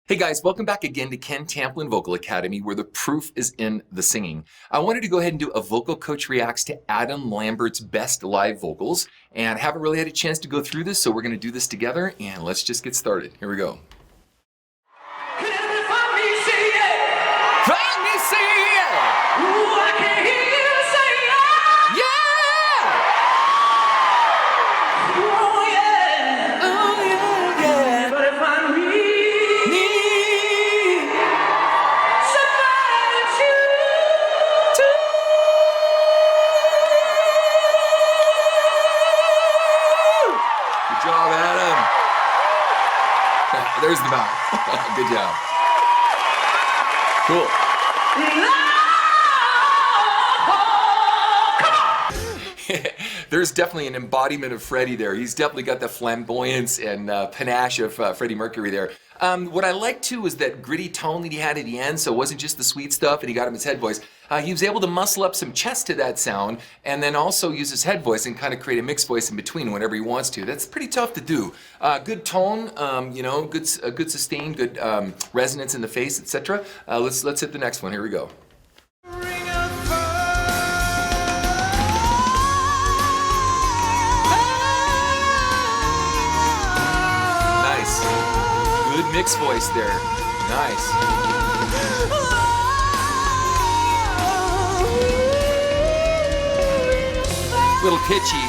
Hey guys, welcome back again to Ken Tamplin Vocal Academy, where the proof is in the singing. I wanted to go ahead and do a vocal coach reacts to Adam Lambert's best live vocals, and haven't really had a chance to go through this, so we're going to do this together, and let's just get started. Here we go. Good job, Adam. There's the bow. Good job. Cool. There's definitely an embodiment of Freddie there. He's definitely got the flamboyance and panache of Freddie Mercury there. What I liked too was that gritty tone that he had at the end, so it wasn't just the sweet stuff and he got him his head voice. He was able to muscle up some chest to that sound and then also use his head voice and kind of create a mixed voice in between whenever he wants to. That's pretty tough to do. Good tone, good sustain, good resonance in the face, etc. Let's hit the next one. Here we go. Good mixed voice there. Nice. Little pitchy.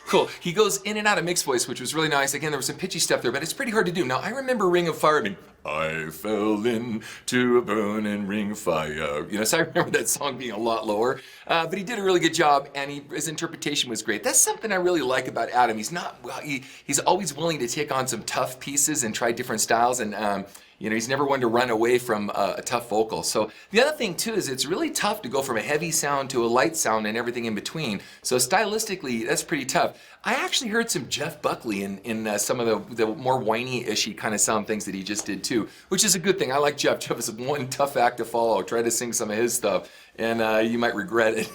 Cool. He goes in and out of mixed voice, which was really nice. Again, there was some pitchy stuff there, but it's pretty hard to do. Now, I remember Ring of Fire. I fell into a burning ring of fire. So I remember that song being a lot lower. But he did a really good job, and his interpretation was great. That's something I really like about Adam. He's always willing to take on some tough pieces and try different styles, and he's never one to run away from a tough vocal. So the other thing too is it's really tough to go from a heavy sound to a light sound and everything in between. So stylistically, that's pretty tough. I actually heard some Jeff Buckley in some of the more whiny-ishy kind of sound things that he just did too, which is a good thing. I like Jeff. Jeff is one tough act to follow. Try to sing some of his stuff and you might regret it.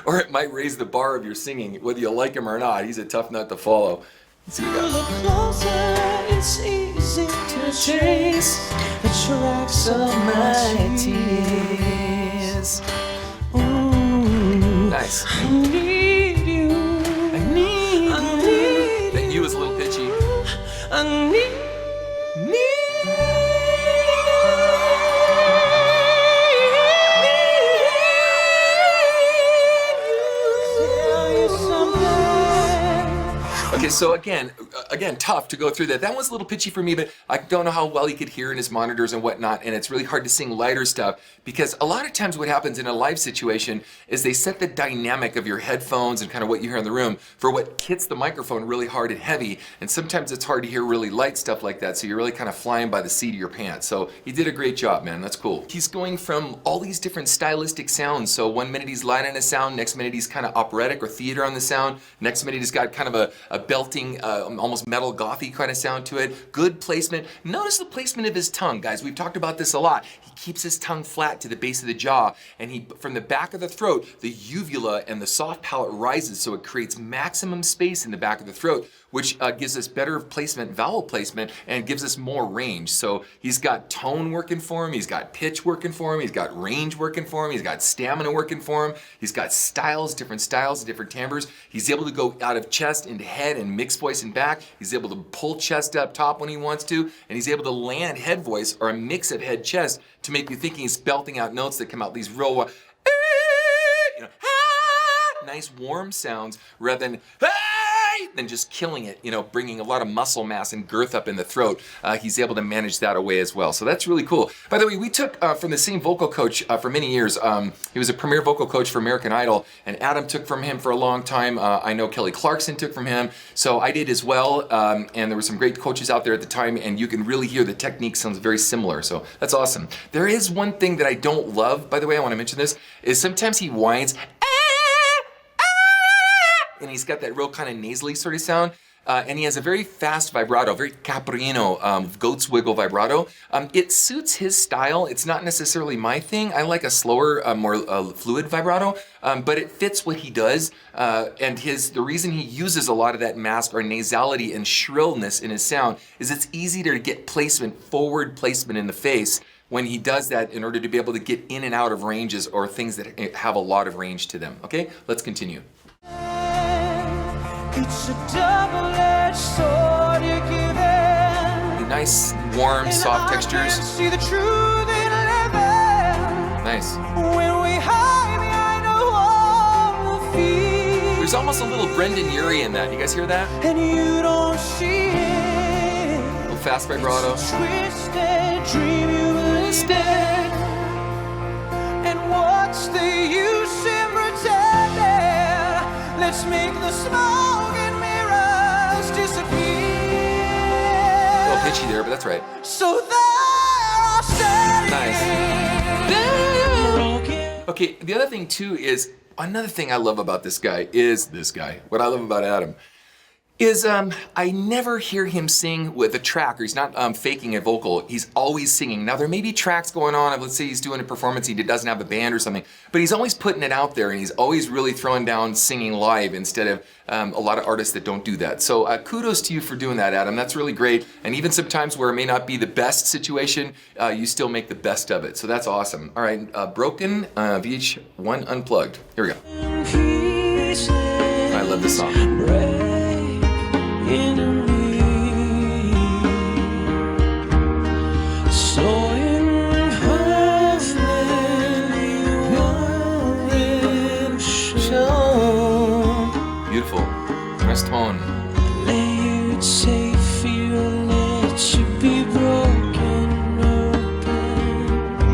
Or it might raise the bar of your singing, whether you like him or not. He's a tough nut to follow. Let's see what we got. Look closer, it's easy to trace the tracks of my tears. Ooh, Nice. I need you. I need you. That you was a little pitchy. I need Okay, so again, tough to go through that. That was a little pitchy for me, but I don't know how well he could hear in his monitors and whatnot, and it's really hard to sing lighter stuff because a lot of times what happens in a live situation is they set the dynamic of your headphones and kind of what you hear in the room for what hits the microphone really hard and heavy, and sometimes it's hard to hear really light stuff like that, so you're really kind of flying by the seat of your pants. So he did a great job, man. That's cool. He's going from all these different stylistic sounds, so one minute he's light on a sound, next minute he's kind of operatic or theater on the sound, next minute he's got kind of a belting, almost metal gothy kind of sound to it. Good placement. Notice the placement of his tongue, guys. We've talked about this a lot. He keeps his tongue flat to the base of the jaw, and from the back of the throat, the uvula and the soft palate rises, so it creates maximum space in the back of the throat, which gives us better placement, vowel placement, and gives us more range. So he's got tone working for him, he's got pitch working for him, he's got range working for him, he's got stamina working for him, he's got different styles, different timbres. He's able to go out of chest into head and mixed voice and back. He's able to pull chest up top when he wants to, and he's able to land head voice or a mix of head chest to make you think he's belting out notes that come out these real, nice warm sounds rather than just killing it, bringing a lot of muscle mass and girth up in the throat. He's able to manage that away as well. So that's really cool. By the way, we took from the same vocal coach for many years. He was a premier vocal coach for American Idol, and Adam took from him for a long time. I know Kelly Clarkson took from him, so I did as well. And there were some great coaches out there at the time, and you can really hear the technique sounds very similar. So that's awesome. There is one thing that I don't love, by the way, I want to mention this, is sometimes he whines, and he's got that real kind of nasally sort of sound. and he has a very fast vibrato, very caprino, goat's wiggle vibrato. It suits his style. It's not necessarily my thing. I like a slower, more fluid vibrato, but it fits what he does. And the reason he uses a lot of that mask or nasality and shrillness in his sound is it's easy to get placement, forward placement in the face when he does that in order to be able to get in and out of ranges or things that have a lot of range to them. Okay, let's continue. It's a double-edged sword you're giving. Nice, warm, soft textures. See the truth in living. Nice. When we hide behind a wall of fear. There's almost a little Brendan Urie in that. You guys hear that? And you don't see it. A little fast vibrato. Twisted dream you listed. And what's the use in pretending? Let's make the smoke and mirrors disappear. A little pitchy there, but that's right. So there are standing. Nice. Okay, the other thing too is, another thing I love about this guy is this guy. What I love about Adam is I never hear him sing with a track, or he's not faking a vocal. He's always singing. Now there may be tracks going on. Let's say he's doing a performance, he doesn't have a band or something, but he's always putting it out there, and he's always really throwing down singing live instead of a lot of artists that don't do that. So kudos to you for doing that, Adam. That's really great. And even sometimes where it may not be the best situation, you still make the best of it. So that's awesome. All right, Broken, VH1 Unplugged. Here we go. I love this song. Beautiful. Nice tone.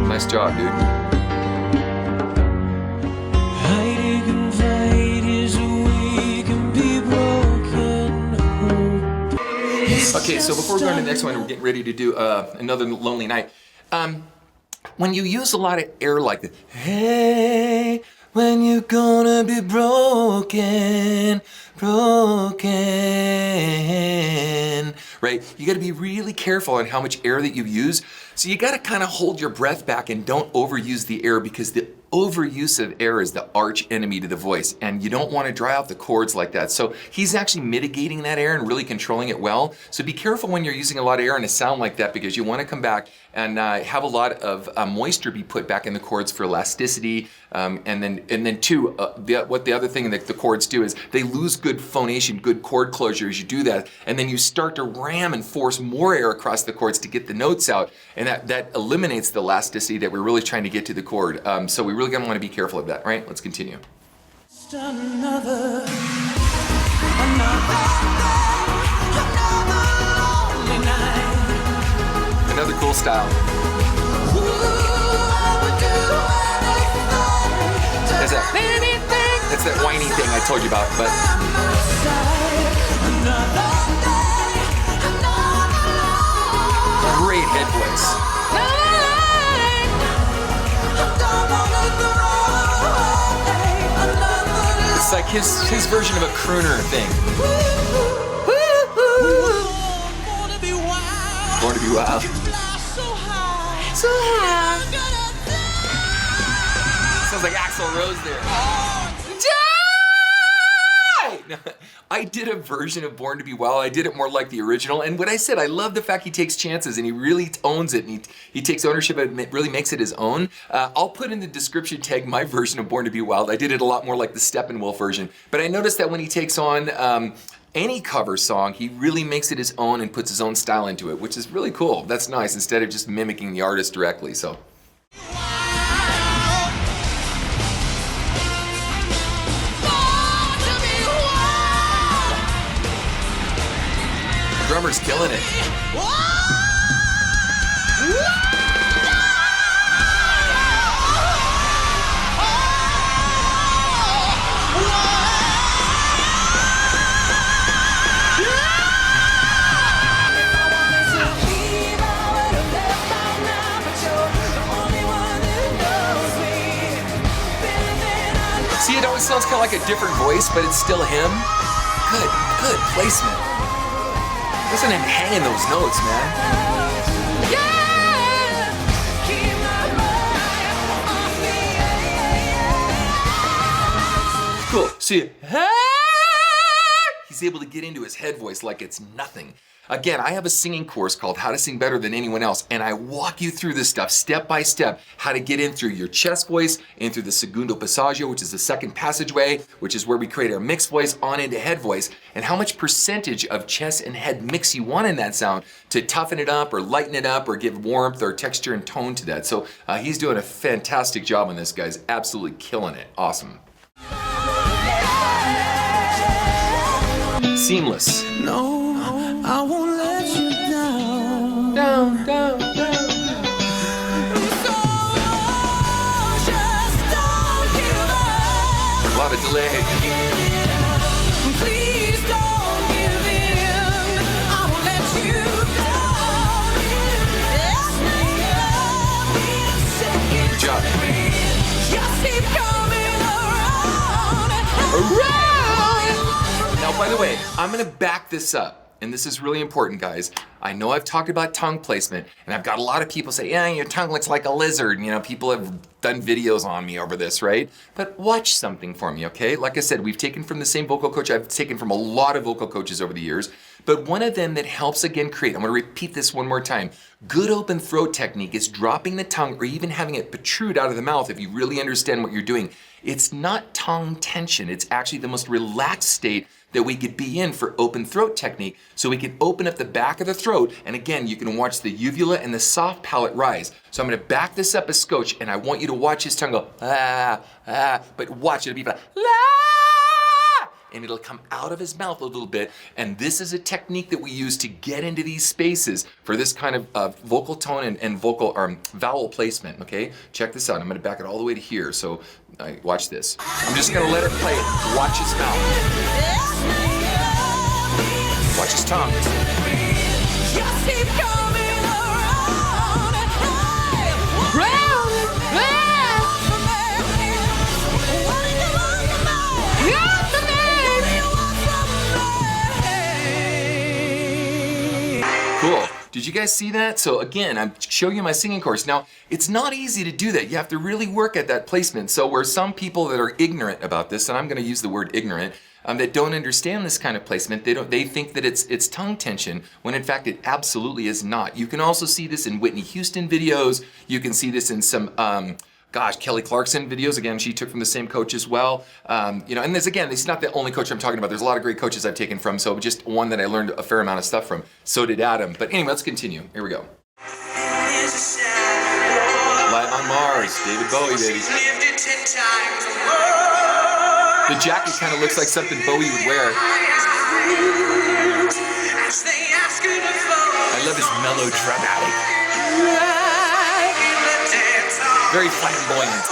Nice job, dude. Okay, so before we go on to the next one, we're getting ready to do another Lonely Night. When you use a lot of air like this, hey, when you're gonna be broken, right? You gotta be really careful on how much air that you use. So you gotta kind of hold your breath back and don't overuse the air, because the overuse of air is the arch enemy to the voice, and you don't want to dry out the chords like that. So he's actually mitigating that air and really controlling it well. So be careful when you're using a lot of air in a sound like that, because you want to come back and have a lot of moisture be put back in the chords for elasticity. And then too, what the other thing that the chords do is they lose good phonation, good chord closure as you do that, and then you start to ram and force more air across the chords to get the notes out, and that eliminates the elasticity that we're really trying to get to the chord. So we really gonna want to be careful of that, right? Let's continue. Another cool style. That's that whiny thing I told you about, but great head voice. It's like his version of a crooner thing. Born to be wild. So high. Sounds like Axl Rose there. Die! I did a version of Born to be Wild. I did it more like the original. And what I said, I love the fact he takes chances and he really owns it. And he takes ownership and it really makes it his own. I'll put in the description tag my version of Born to be Wild. I did it a lot more like the Steppenwolf version. But I noticed that when he takes on any cover song, he really makes it his own and puts his own style into it, which is really cool. That's nice, instead of just mimicking the artist directly. So. The drummer's killing it. See, it always sounds kind of like a different voice, but it's still him. Good placement. Wasn't even hanging those notes, man. Cool. See, he's able to get into his head voice like it's nothing. Again, I have a singing course called How to Sing Better Than Anyone Else, and I walk you through this stuff step by step, how to get in through your chest voice, in through the segundo passaggio, which is the second passageway, which is where we create our mixed voice, on into head voice, and how much percentage of chest and head mix you want in that sound to toughen it up or lighten it up or give warmth or texture and tone to that. So he's doing a fantastic job on this, guys. Absolutely killing it. Awesome. Seamless. No, I won't let you down. Down. So just don't give up. A lot of delay. Please don't give in. I won't let you down. Good job. Just keep coming around. Now, by the way, I'm gonna back this up, and this is really important, guys. I know I've talked about tongue placement, and I've got a lot of people say, yeah, your tongue looks like a lizard. You know, people have done videos on me over this, right? But watch something for me, okay? Like I said, we've taken from the same vocal coach. I've taken from a lot of vocal coaches over the years, but one of them that helps again create, I'm gonna repeat this one more time. Good open throat technique is dropping the tongue or even having it protrude out of the mouth if you really understand what you're doing. It's not tongue tension. It's actually the most relaxed state that we could be in for open throat technique. So we can open up the back of the throat, and again, you can watch the uvula and the soft palate rise. So I'm gonna back this up a scotch, and I want you to watch his tongue go, but watch it, it'll be like, and it'll come out of his mouth a little bit. And this is a technique that we use to get into these spaces for this kind of vocal tone and vocal vowel placement, okay? Check this out, I'm gonna back it all the way to here. So watch this. I'm just gonna let it play it. Watch his mouth. Watch his tongue. Just keep coming around. Cool. Did you guys see that? So again, I'm showing you my singing course. Now, it's not easy to do that. You have to really work at that placement. So where some people that are ignorant about this, and I'm gonna use the word ignorant, that don't understand this kind of placement, they think that it's tongue tension, when in fact it absolutely is not. You can also see this in Whitney Houston videos. You can see this in some, Kelly Clarkson videos. Again, she took from the same coach as well. You know, and this again, this is not the only coach I'm talking about. There's a lot of great coaches I've taken from, so just one that I learned a fair amount of stuff from. So did Adam. But anyway, let's continue. Here we go. Live on Mars, David Bowie, baby. The jacket kind of looks like something Bowie would wear. I love his melodramatic. Very flamboyant.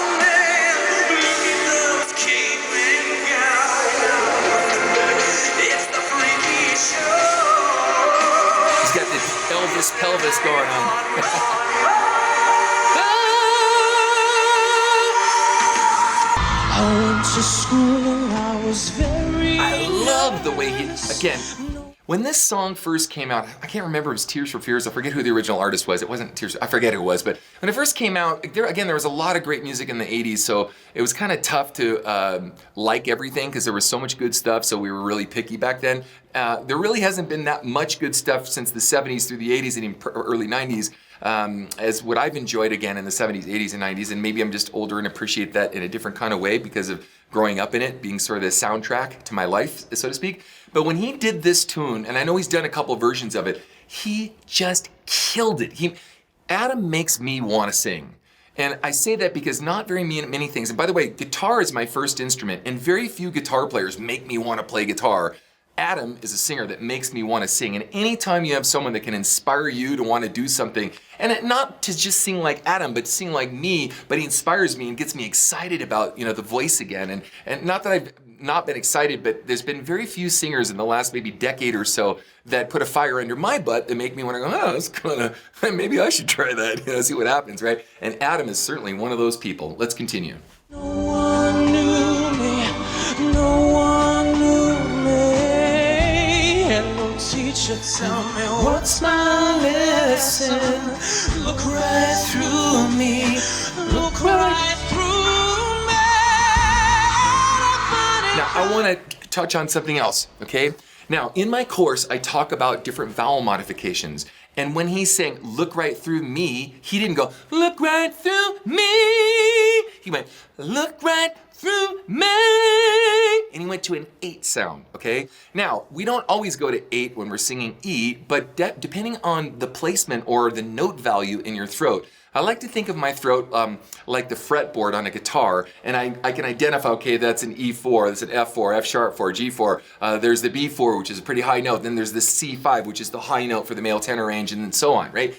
He's got the Elvis pelvis going on. I went to school, I was very I love the way he, again, when this song first came out, I can't remember, it was Tears for Fears, I forget who the original artist was, it wasn't Tears, I forget who it was, but when it first came out, there was a lot of great music in the 80s, so it was kind of tough to like everything because there was so much good stuff, so we were really picky back then. There really hasn't been that much good stuff since the 70s through the 80s and even early 90s. As what I've enjoyed again in the 70s, 80s, and 90s, and maybe I'm just older and appreciate that in a different kind of way because of growing up in it, being sort of the soundtrack to my life, so to speak. But when he did this tune, and I know he's done a couple versions of it, he just killed it. Adam makes me want to sing. And I say that because not very many things, and by the way, guitar is my first instrument, and very few guitar players make me want to play guitar. Adam is a singer that makes me want to sing, and anytime you have someone that can inspire you to want to do something, and not to just sing like Adam, but sing like me, but he inspires me and gets me excited about, you know, the voice again, and not that I've not been excited, but there's been very few singers in the last maybe decade or so that put a fire under my butt that make me want to go, oh, that's kind of, maybe I should try that, you know, see what happens, right? And Adam is certainly one of those people. Let's continue. No one knew me, no one knew me. you tell me what's my lesson? Look right through me, look right through me. Now, I want to touch on something else, okay? Now, in my course, I talk about different vowel modifications. And when he's saying, look right through me, he didn't go, look right through me. He went, look right through me. And he went to an 8 sound, okay? Now, we don't always go to 8 when we're singing E, but depending on the placement or the note value in your throat, I like to think of my throat like the fretboard on a guitar, and I can identify, okay, that's an E4, that's an F4, F sharp 4, G4, there's the B4, which is a pretty high note, then there's the C5, which is the high note for the male tenor range, and then so on, right?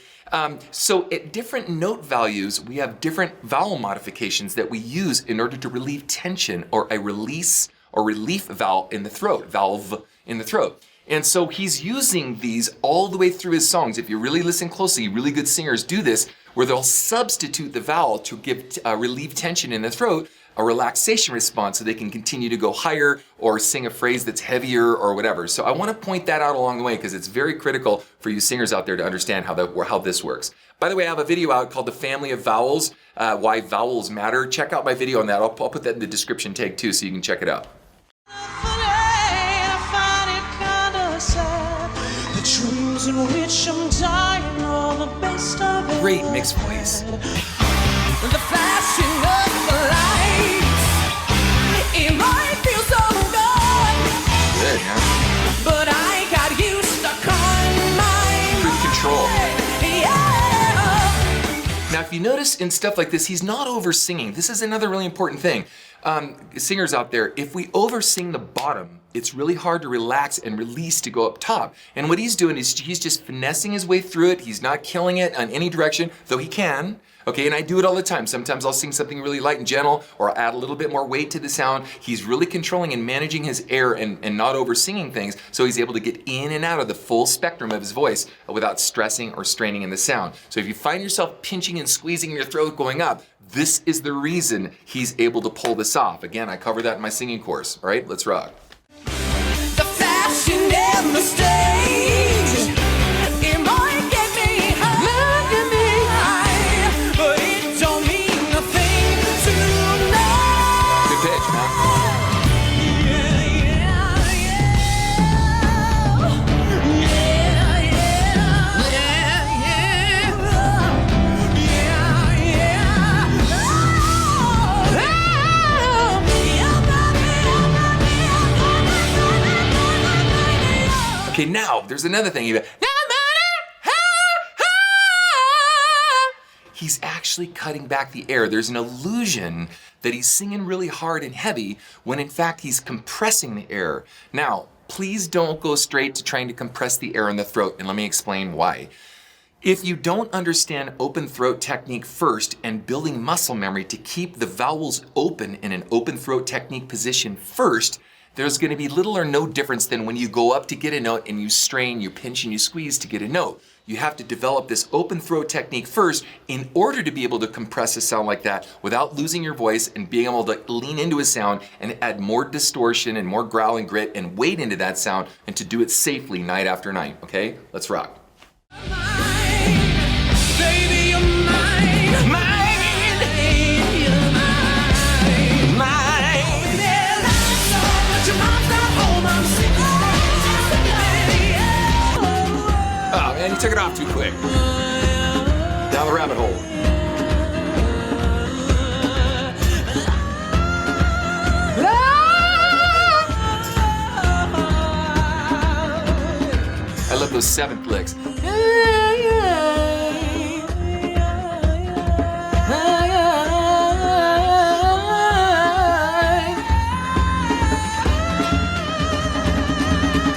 So at different note values, we have different vowel modifications that we use in order to relieve tension or a release or relief vowel in the throat, valve in the throat. And so he's using these all the way through his songs. If you really listen closely, really good singers do this, where they'll substitute the vowel to give relieve tension in the throat, a relaxation response, so they can continue to go higher or sing a phrase that's heavier or whatever. So I want to point that out along the way because it's very critical for you singers out there to understand how this works. By the way, I have a video out called The Family of Vowels, Why Vowels Matter. Check out my video on that. I'll put that in the description tag too so you can check it out. Dreams in which I'm dying, all the best of it. Great mixed voice. The flashing of the lights, it might feel so good. Good, yeah. But I got you stuck on my Good control. mind. Yeah. Now, if you notice in stuff like this, he's not over singing. This is another really important thing. Singers out there, if we over sing the bottom, it's really hard to relax and release to go up top. And what he's doing is he's just finessing his way through it. He's not killing it on any direction, though he can. Okay, and I do it all the time. Sometimes I'll sing something really light and gentle, or I'll add a little bit more weight to the sound. He's really controlling and managing his air and not over singing things, so he's able to get in and out of the full spectrum of his voice without stressing or straining in the sound. So if you find yourself pinching and squeezing in your throat going up, this is the reason he's able to pull this off. Again, I cover that in my singing course. All right, let's rock. The fashion and the stage, it might get me high, but it don't mean nothing tonight. Good pitch, man. Okay, now there's another thing. He's actually cutting back the air. There's an illusion that he's singing really hard and heavy when in fact he's compressing the air. Now, please don't go straight to trying to compress the air in the throat, and let me explain why. If you don't understand open throat technique first and building muscle memory to keep the vowels open in an open throat technique position first, there's going to be little or no difference than when you go up to get a note and you strain, you pinch, and you squeeze to get a note. You have to develop this open throat technique first in order to be able to compress a sound like that without losing your voice and being able to lean into a sound and add more distortion and more growl and grit and weight into that sound and to do it safely night after night. Okay, let's rock. Baby, you're mine, mine. Oh man, you took it off too quick. Down the rabbit hole. I love those 7th licks.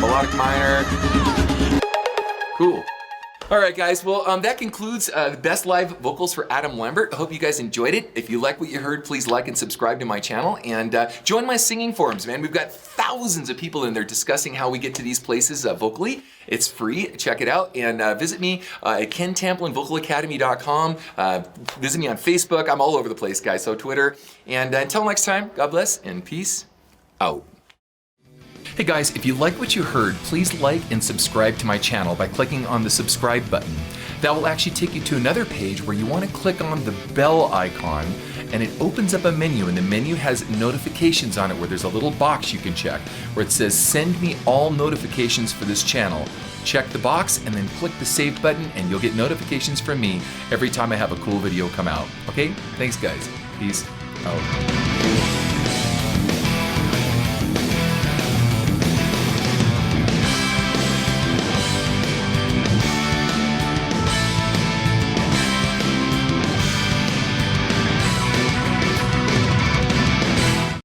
Melodic minor. Cool. All right, guys. Well, that concludes the best live vocals for Adam Lambert. I hope you guys enjoyed it. If you like what you heard, please like and subscribe to my channel and join my singing forums, man. We've got thousands of people in there discussing how we get to these places vocally. It's free. Check it out and visit me at KenTamplinVocalAcademy.com. Visit me on Facebook. I'm all over the place, guys. So Twitter. And until next time, God bless and peace out. Hey guys, if you like what you heard, please like and subscribe to my channel by clicking on the subscribe button. That will actually take you to another page where you want to click on the bell icon, and it opens up a menu, and the menu has notifications on it where there's a little box you can check where it says send me all notifications for this channel. Check the box and then click the save button and you'll get notifications from me every time I have a cool video come out. Okay? Thanks guys. Peace out.